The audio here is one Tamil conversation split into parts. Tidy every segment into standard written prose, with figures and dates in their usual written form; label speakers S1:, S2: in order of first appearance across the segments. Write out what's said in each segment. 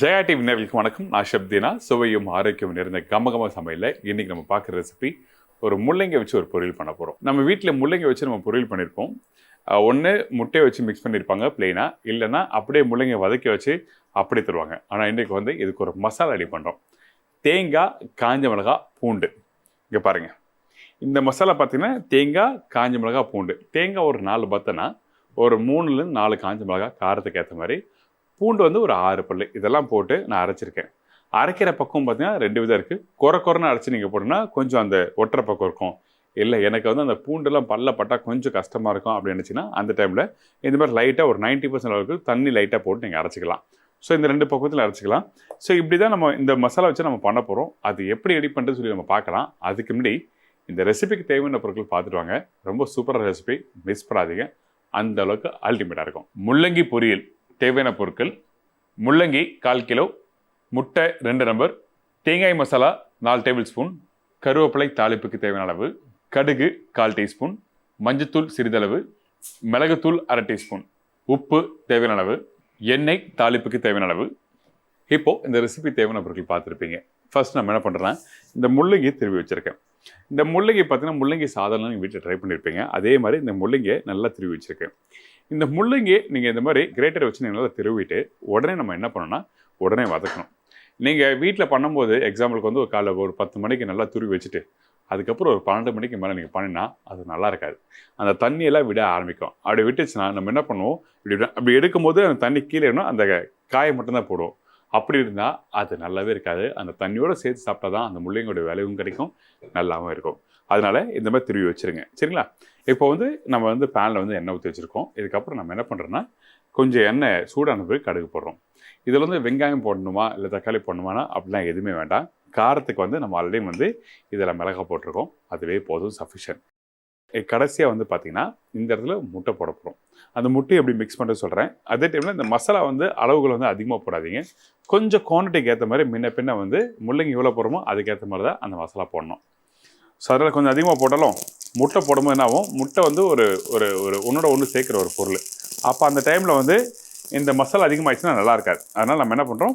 S1: ஜெயா டிவி நேயர்களுக்கு வணக்கம். நான் ஷப்தினா. சுவையும் ஆரோக்கியம் நிறைந்த கமகம சமையலில் இன்னைக்கு நம்ம பார்க்குற ரெசிபி ஒரு முள்ளங்கி வச்சு ஒரு பொரியல் பண்ண போகிறோம். நம்ம வீட்டில் முள்ளங்கி வச்சு நம்ம பொரியல் பண்ணியிருப்போம். ஒன்று முட்டையை வச்சு மிக்ஸ் பண்ணியிருப்பாங்க பிளெயினாக, இல்லைன்னா அப்படியே முள்ளங்கி வதக்கி வச்சு அப்படி தருவாங்க. ஆனால் இன்றைக்கு வந்து இதுக்கு ஒரு மசாலா ரெடி பண்ணுறோம். தேங்காய், காஞ்ச மிளகாய், பூண்டு. இங்கே பாருங்கள், இந்த மசாலா பார்த்தீங்கன்னா தேங்காய், காஞ்ச மிளகாய், பூண்டு. தேங்காய் ஒரு 4 பத்தனா, ஒரு 3லேருந்து 4 காஞ்ச மிளகாய் காரத்துக்கு ஏற்ற மாதிரி, பூண்டு வந்து ஒரு 6 பல்லு, இதெல்லாம் போட்டு நான் அரைச்சிருக்கேன். அரைக்கிற பக்கம் பார்த்தீங்கன்னா 2 விதம் இருக்குது. குறைன்னு அரைச்சி நீங்கள் போட்டோன்னா கொஞ்சம் அந்த ஒட்டுற பக்கம் இருக்கும். இல்லை எனக்கு வந்து அந்த பூண்டெல்லாம் பட்டால் கொஞ்சம் கஷ்டமாக இருக்கும் அப்படின்னு நினச்சிங்கன்னா அந்த டைமில் இந்த மாதிரி லைட்டாக ஒரு 90% அளவுக்கு தண்ணி லைட்டாக போட்டு நீங்கள் அரைச்சிக்கலாம். ஸோ இந்த 2 பக்கத்தில் அரைச்சிக்கலாம். ஸோ இப்படி தான் நம்ம இந்த மசாலா வச்சு நம்ம பண்ண போகிறோம். அது எப்படி ரெடி பண்ணுறது சொல்லி நம்ம பார்க்கலாம். அதுக்கு முன்னாடி இந்த ரெசிபிக்கு தேவையான பொருட்கள் பார்த்துட்டு வாங்க. ரொம்ப சூப்பரான ரெசிபி, மிஸ் பண்ணாதீங்க. அந்த அளவுக்கு அல்டிமேட்டாக இருக்கும். முள்ளங்கி பொரியல் தேவையான பொருட்கள்: முள்ளங்கி 1/4 கிலோ, முட்டை 2 நம்பர், தேங்காய் மசாலா 4 டேபிள் ஸ்பூன், கருவேப்பிலை தாளிப்புக்கு தேவையான அளவு, கடுகு 1/4 டீஸ்பூன், மஞ்சத்தூள் சிறிதளவு, மிளகுத்தூள் 1/2 டீஸ்பூன், உப்பு தேவையான அளவு, எண்ணெய் தாளிப்புக்கு தேவையான அளவு. இப்போது இந்த ரெசிபி தேவையான பொருட்கள் பார்த்துருப்பீங்க. ஃபர்ஸ்ட் நம்ம என்ன பண்ணுறேன்னா, இந்த முள்ளங்கி திருவி வச்சுருக்கேன். இந்த முள்ளங்கி பார்த்தீங்கன்னா முள்ளங்கி சாதாரண நீங்கள் வீட்டில் ட்ரை பண்ணியிருப்பீங்க. அதே மாதிரி இந்த முள்ளங்கியை நல்லா திருவி வச்சுருக்கேன். இந்த முள்ளங்கி நீங்கள் இந்த மாதிரி கிரேட்டரை வச்சு நீங்கள் நல்லா திருவிட்டு உடனே நம்ம என்ன பண்ணணும்னா உடனே வதக்கணும். நீங்கள் வீட்டில் பண்ணும்போது எக்ஸாம்பிளுக்கு வந்து ஒரு காலைல ஒரு 10 மணிக்கு நல்லா துருவி வச்சுட்டு அதுக்கப்புறம் ஒரு 12 மணிக்கு மேலே நீங்கள் பண்ணினா அது நல்லா இருக்காது. அந்த தண்ணியெல்லாம் விட ஆரம்பிக்கும். அப்படி விட்டுச்சுன்னா நம்ம என்ன பண்ணுவோம், அப்படி எடுக்கும்போது அந்த தண்ணி கீழே வேணும், அந்த காயை மட்டும்தான் போடுவோம். அப்படி இருந்தால் அது நல்லாவே இருக்காது. அந்த தண்ணியோடு சேர்த்து சாப்பிட்டா தான் அந்த முள்ளங்கியோட விளைவும் கிடைக்கும், நல்லாவும் இருக்கும். அதனால் இந்த மாதிரி திருவி வச்சுருங்க, சரிங்களா? இப்போ வந்து நம்ம வந்து பேனில் வந்து எண்ணெய் ஊற்றி வச்சுருக்கோம். இதுக்கப்புறம் நம்ம என்ன பண்ணுறோன்னா கொஞ்சம் எண்ணெய் சூடான பிறகு கடுகு போடுறோம். இதில் வந்து வெங்காயம் போடணுமா இல்லை தக்காளி போடணுமானா அப்படிலாம் எதுவுமே வேண்டாம். காரத்துக்கு வந்து நம்ம ஆல்ரெடி வந்து இதில் மிளகாய் போட்டிருக்கோம், அதுவே போதும், சஃபிஷியன்ட். கடைசியாக வந்து பார்த்திங்கன்னா இந்த இடத்துல முட்டை போட போகிறோம். அந்த முட்டையை எப்படி மிக்ஸ் பண்ணுறது சொல்கிறேன். அதே டைமில் இந்த மசாலா வந்து அளவுகள் வந்து அதிகமாக போடாதீங்க. கொஞ்சம் குவான்டிட்டிக்கு ஏற்ற மாதிரி முன்ன பின்ன வந்து முள்ளங்கி எவ்வளோ போடுறோமோ அதுக்கேற்ற மாதிரி தான் அந்த மசாலா போடணும். ஸோ அதில் கொஞ்சம் அதிகமாக போட்டாலும் முட்டை போடும்போது என்ன ஆகும், முட்டை வந்து ஒரு ஒரு ஒரு ஒன்றோட ஒன்று சேர்க்குற ஒரு பொருள். அப்போ அந்த டைமில் வந்து இந்த மசாலா அதிகமாகிடுச்சுன்னா நல்லா இருக்காது. அதனால் நம்ம என்ன பண்ணுறோம்,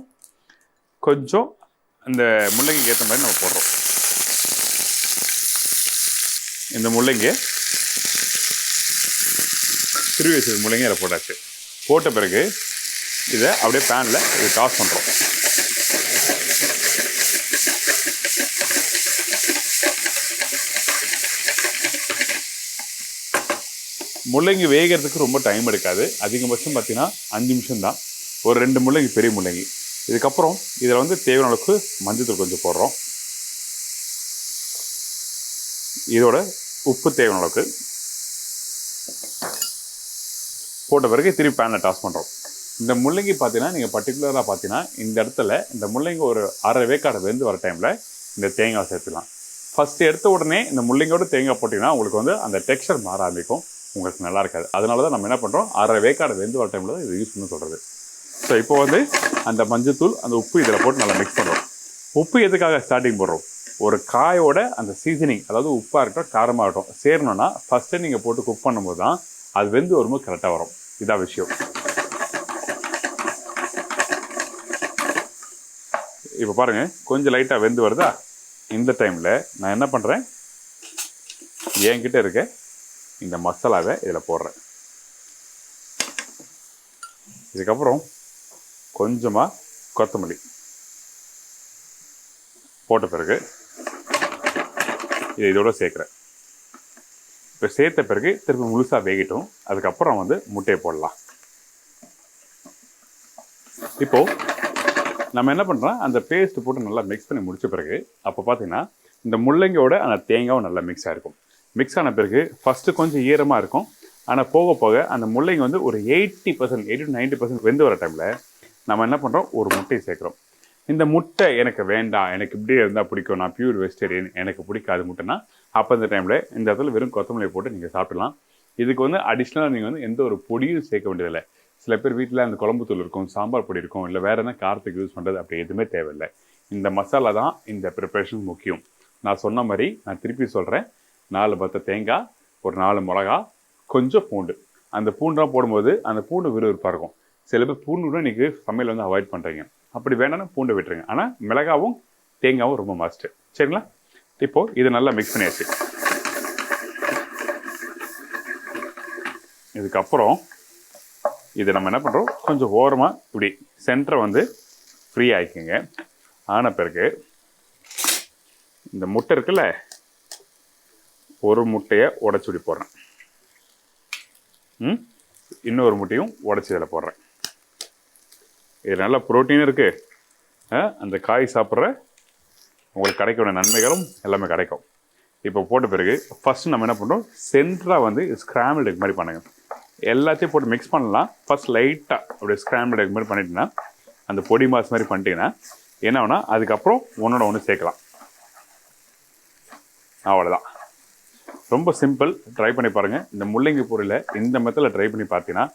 S1: கொஞ்சம் இந்த முள்ளங்கிக்கு ஏற்ற மாதிரி நம்ம போடுறோம். இந்த முள்ளங்கியை திருவி வச்சது முள்ளங்கி அதில் போட்டாச்சு. போட்ட பிறகு இதை அப்படியே பேனில் இது டாஸ் பண்ணுறோம். முள்ளங்கி வேகிறதுக்கு ரொம்ப டைம் எடுக்காது. அதிகபட்சம் பார்த்தீங்கன்னா 5 நிமிஷம் தான். ஒரு 2 முள்ளங்கி, பெரிய முள்ளங்கி. இதுக்கப்புறம் இதில் வந்து தேவையான அளவுக்கு மஞ்சத்தூள் கொஞ்சம் போடுறோம். இதோட உப்பு தேவையான அளவுக்கு போட்ட பிறகு திருப்பி பேனில் டாஸ் பண்ணுறோம். இந்த முள்ளங்கி பார்த்தீங்கன்னா நீங்கள் பர்டிகுலராக பார்த்தீங்கன்னா இந்த இடத்துல இந்த முள்ளங்கி ஒரு 1/2 வேக்காடு வெந்து வர டைமில் இந்த தேங்காய் சேர்த்துக்கலாம். ஃபஸ்ட்டு எடுத்த உடனே இந்த முள்ளங்கியோட தேங்காய் போட்டிங்கன்னா உங்களுக்கு வந்து அந்த டெக்ஸ்சர் மாற ஆரம்பிக்கும், உங்களுக்கு நல்லா இருக்காது. அதனால தான் நம்ம என்ன பண்ணுறோம், 1/2 வேக்காடு வெந்து வர டைமில் தான் இது யூஸ் பண்ண சொல்கிறது. ஸோ இப்போ வந்து அந்த மஞ்சத்தூள், அந்த உப்பு இதில் போட்டு நல்லா மிக்ஸ் பண்ணுறோம். உப்பு எதுக்காக ஸ்டார்டிங் போடுறோம், ஒரு காயோட அந்த சீசனிங், அதாவது உப்பாக இருக்கட்டும் காரமாக இருக்கட்டும் சேரணும்னா ஃபஸ்ட்டு நீங்கள் போட்டு குக் பண்ணும்போது தான் அது வெந்து வரும்போது கரெக்டாக வரும். இதான் விஷயம். இப்போ பாருங்கள், கொஞ்சம் லைட்டாக வெந்து வருதா. இந்த டைமில் நான் என்ன பண்ணுறேன், என்கிட்ட இருக்க இந்த மசாலாவை இதில் போடுறேன். இதுக்கப்புறம் கொஞ்சமாக கொத்தமல்லி போட்ட பிறகு இதை இதோட சேர்க்குறேன். இப்போ சேர்த்த பிறகு திருப்பி முழுசாக வேகட்டும். அதுக்கப்புறம் வந்து முட்டையை போடலாம். இப்போது நம்ம என்ன பண்ணுறோம், அந்த பேஸ்ட்டு போட்டு நல்லா மிக்ஸ் பண்ணி முடித்த பிறகு அப்போ பார்த்தீங்கன்னா இந்த முள்ளங்கியோட அந்த தேங்காயும் நல்லா மிக்ஸ் ஆகிருக்கும். மிக்ஸ் ஆன பிறகு ஃபஸ்ட்டு கொஞ்சம் ஈரமாக இருக்கும். ஆனால் போக போக அந்த முள்ளங்கி வந்து ஒரு 80% 80-90% வெந்து வர டைமில் நம்ம என்ன பண்ணுறோம், ஒரு முட்டையை சேர்க்குறோம். இந்த முட்டை எனக்கு வேண்டாம், எனக்கு இப்படியே இருந்தால் பிடிக்கும், நான் பியூர் வெஜிடேரியன், எனக்கு பிடிக்காது முட்டைனா அப்போ இந்த டைமில் இந்த இடத்துல வெறும் கொத்தமல்லி போட்டு நீங்கள் சாப்பிடலாம். இதுக்கு வந்து அடிஷ்னலாக நீங்கள் வந்து எந்த ஒரு பொடியும் சேர்க்க வேண்டியதில்லை. சில பேர் வீட்டில் அந்த குழம்பு தூள் இருக்கும், சாம்பார் பொடி இருக்கும், இல்லை வேறு என்ன காரத்துக்கு யூஸ் பண்ணுறது, அப்படி எதுவுமே தேவையில்லை. இந்த மசாலா தான் இந்த ப்ரிப்பரேஷன் முக்கியம். நான் சொன்ன மாதிரி நான் திருப்பி சொல்கிறேன், 4 பத்த தேங்காய், ஒரு 4 மிளகா, கொஞ்சம் பூண்டு. அந்த பூண்டெலாம் போடும்போது அந்த பூண்டு விறுவிறுப்பாக இருக்கும். சில பேர் பூண்டு கூட இன்றைக்கி சமையல் வந்து அவாய்ட் பண்ணுறீங்க. அப்படி வேணாலும் பூண்டை விட்டுருங்க. ஆனால் மிளகாவும் தேங்காவும் ரொம்ப மஸ்ட்டு. சரிங்களா? இப்போது இதை நல்லா மிக்ஸ் பண்ணியாச்சு. இதுக்கப்புறம் இதை நம்ம என்ன பண்ணுறோம், கொஞ்சம் ஓரமாக இப்படி சென்டரை வந்து ஃப்ரீ ஆகிக்குங்க. ஆன பிறகு இந்த முட்டை இருக்குல்ல, ஒரு முட்டையை உடச்சி இப்படி போடுறேன். இன்னொரு முட்டையும் உடச்சி இதில் போடுறேன். இது நல்ல ப்ரோட்டீன் இருக்குது. அந்த காய் சாப்பிட்ற உங்களுக்கு கிடைக்கிற நன்மைகளும் எல்லாமே கிடைக்கும். இப்போ போட்ட பிறகு ஃபஸ்ட்டு நம்ம என்ன பண்ணுறோம், சென்டராக வந்து ஸ்க்ராம்பிள் எக் மாதிரி பண்ணுங்க. எல்லாத்தையும் போட்டு மிக்ஸ் பண்ணலாம். ஃபஸ்ட் லைட்டாக அப்படியே ஸ்க்ராம்பிள் எக் மாதிரி பண்ணிட்டீங்கன்னா, அந்த பொடி மாஸ் மாதிரி பண்ணிட்டீங்கன்னா என்ன ஆகுனா அதுக்கப்புறம் ஒன்றோட ஒன்று சேர்க்கலாம். அவ்வளோதான். ரொம்ப சிம்பிள். ட்ரை பண்ணி பாருங்கள். இந்த முள்ளங்கி பொரியலை இந்த மெத்தடில் ட்ரை பண்ணி பார்த்தீங்கன்னா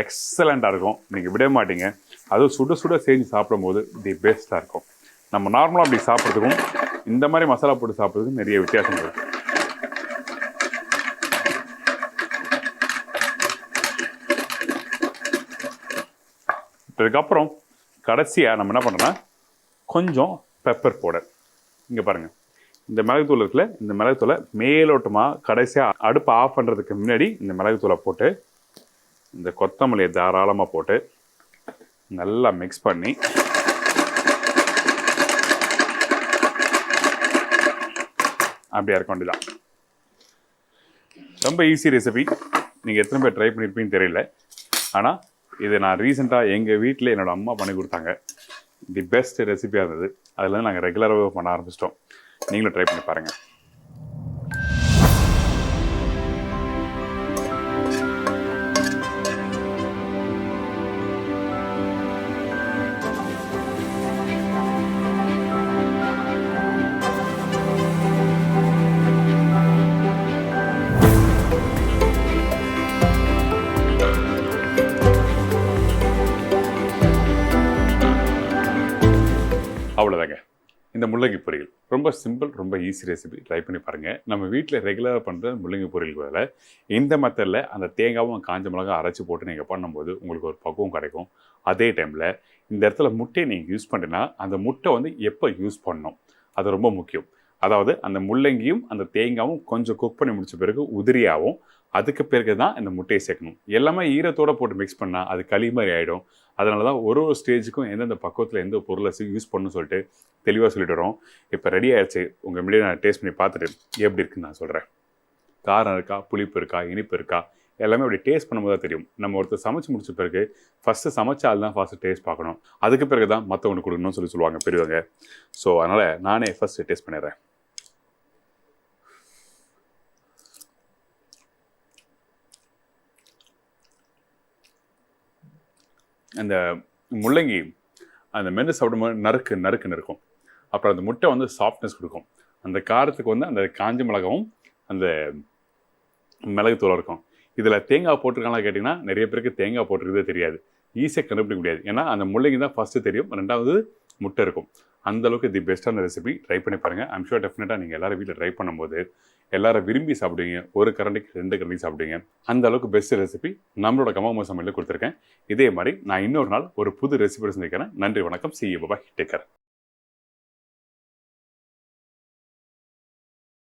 S1: எக்ஸலண்ட்டாக இருக்கும். நீங்கள் விட மாட்டீங்க. அதுவும் சுட சுட செஞ்சு சாப்பிடும்போது தி பெஸ்ட்டாக இருக்கும். நம்ம நார்மலாக அப்படி சாப்பிட்றதுக்கும் இந்த மாதிரி மசாலா போட்டு சாப்பிட்றதுக்கும் நிறைய வித்தியாசம் இருக்குது. இதுக்கப்புறம் கடைசியாக நம்ம என்ன பண்ணுறோன்னா கொஞ்சம் பெப்பர் பவுடர். இங்கே பாருங்கள், இந்த மிளகுத்தூள் இருக்குல்ல, இந்த மிளகுத்தூளை மேலோட்டமாக கடைசியாக அடுப்பை ஆஃப் பண்ணுறதுக்கு முன்னாடி இந்த மிளகுத்தூளை போட்டு இந்த கொத்தமல்லியை தாராளமாக போட்டு நல்லா மிக்ஸ் பண்ணி அப்படியே இருக்க வேண்டியதான். ரொம்ப ஈஸி ரெசிபி. நீங்கள் எத்தனை பேர் ட்ரை பண்ணியிருப்பீங்கன்னு தெரியல. ஆனால் இது நான் ரீசெண்டாக எங்கள் வீட்டில் என்னோடய அம்மா பண்ணி கொடுத்தாங்க. தி பெஸ்ட் ரெசிபியாக இருந்தது. அதில் நாங்கள் ரெகுலராகவே பண்ண ஆரம்பிச்சிட்டோம். நீங்களும் ட்ரை பண்ணி பாருங்கள். அவ்வளோதாங்க. இந்த முள்ளங்கி பொரியல் ரொம்ப சிம்பிள், ரொம்ப ஈஸி ரெசிபி. ட்ரை பண்ணி பாருங்கள். நம்ம வீட்டில் ரெகுலராக பண்ணுற முள்ளங்கி பொரியல் வேலை இந்த மெத்தடில் அந்த தேங்காவும் காஞ்ச மிளகாய் அரைச்சி போட்டு நீங்கள் பண்ணும்போது உங்களுக்கு ஒரு பக்குவம் கிடைக்கும். அதே டைமில் இந்த இடத்துல முட்டையை நீங்கள் யூஸ் பண்ணினா அந்த முட்டை வந்து எப்போ யூஸ் பண்ணணும் அது ரொம்ப முக்கியம். அதாவது அந்த முள்ளங்கியும் அந்த தேங்காயும் கொஞ்சம் குக் பண்ணி முடிச்ச பிறகு உதிரியாகவும் அதுக்கு பிறகு தான் இந்த முட்டையை சேர்க்கணும். எல்லாமே ஈரத்தோடு போட்டு மிக்ஸ் பண்ணால் அது களி மாதிரி ஆகிடும். அதனால தான் ஒரு ஸ்டேஜுக்கும் எந்தெந்த பக்குவத்தில் எந்த பொருளை யூஸ் பண்ணணும்னு சொல்லிட்டு தெளிவாக சொல்லிட்டு வரோம். இப்போ ரெடி ஆகிடுச்சு. உங்கள் முன்னாடி நான் டேஸ்ட் பண்ணி பார்த்துட்டு எப்படி இருக்குன்னு நான் சொல்கிறேன். காரம் இருக்கா, புளிப்பு இருக்கா, இனிப்பு இருக்கா, எல்லாமே அப்படி டேஸ்ட் பண்ணும்போது தான் தெரியும். நம்ம ஒருத்தர் சமைச்சு முடிச்ச பிறகு ஃபஸ்ட்டு சமைச்சால் தான் ஃபஸ்ட்டு டேஸ்ட் பார்க்கணும். அதுக்கு பிறகு தான் மற்றவங்களுக்கு கொடுக்கணும்னு சொல்லுவாங்க பெரியவங்க. ஸோ அதனால் நானே ஃபஸ்ட்டு டேஸ்ட் பண்ணிடுறேன். அந்த முள்ளங்கி அந்த மென்று சாப்பிடும்போது நறுக்குன்னு இருக்கும். அப்புறம் அந்த முட்டை வந்து சாஃப்ட்னஸ் கொடுக்கும். அந்த காரத்துக்கு வந்து அந்த காஞ்ச மிளகாவும் அந்த மிளகுத்தூளும் இருக்கும். இதில் தேங்காய் போட்டிருக்காங்களா கேட்டிங்கன்னா நிறைய பேருக்கு தேங்காய் போட்டிருக்கிறதே தெரியாது. ஈஸியாக கண்டுபிடிக்க முடியாது. ஏன்னா அந்த முள்ளங்கி தான் ஃபஸ்ட்டு தெரியும், ரெண்டாவது முட்டை இருக்கும். அந்தளவுக்கு தி பெஸ்ட்டான ரெசிபி. ட்ரை பண்ணி பாருங்கள். ஐம் ஷூர் டெஃபினட்டாக நீங்கள் எல்லோரும் வீட்டில் ட்ரை பண்ணும்போது எல்லாரும் விரும்பி சாப்பிடுவீங்க. ஒரு கரண்டிக்கு 2 கரண்டி சாப்பிடுவீங்க. அந்த அளவுக்கு பெஸ்ட் ரெசிபி நம்மளோட கமகம சமையலில் கொடுத்துருக்கேன். இதே மாதிரி நான் இன்னொரு நாள் ஒரு புது ரெசிபி சந்திக்கிறேன். நன்றி, வணக்கம். See you. Bye. Take care.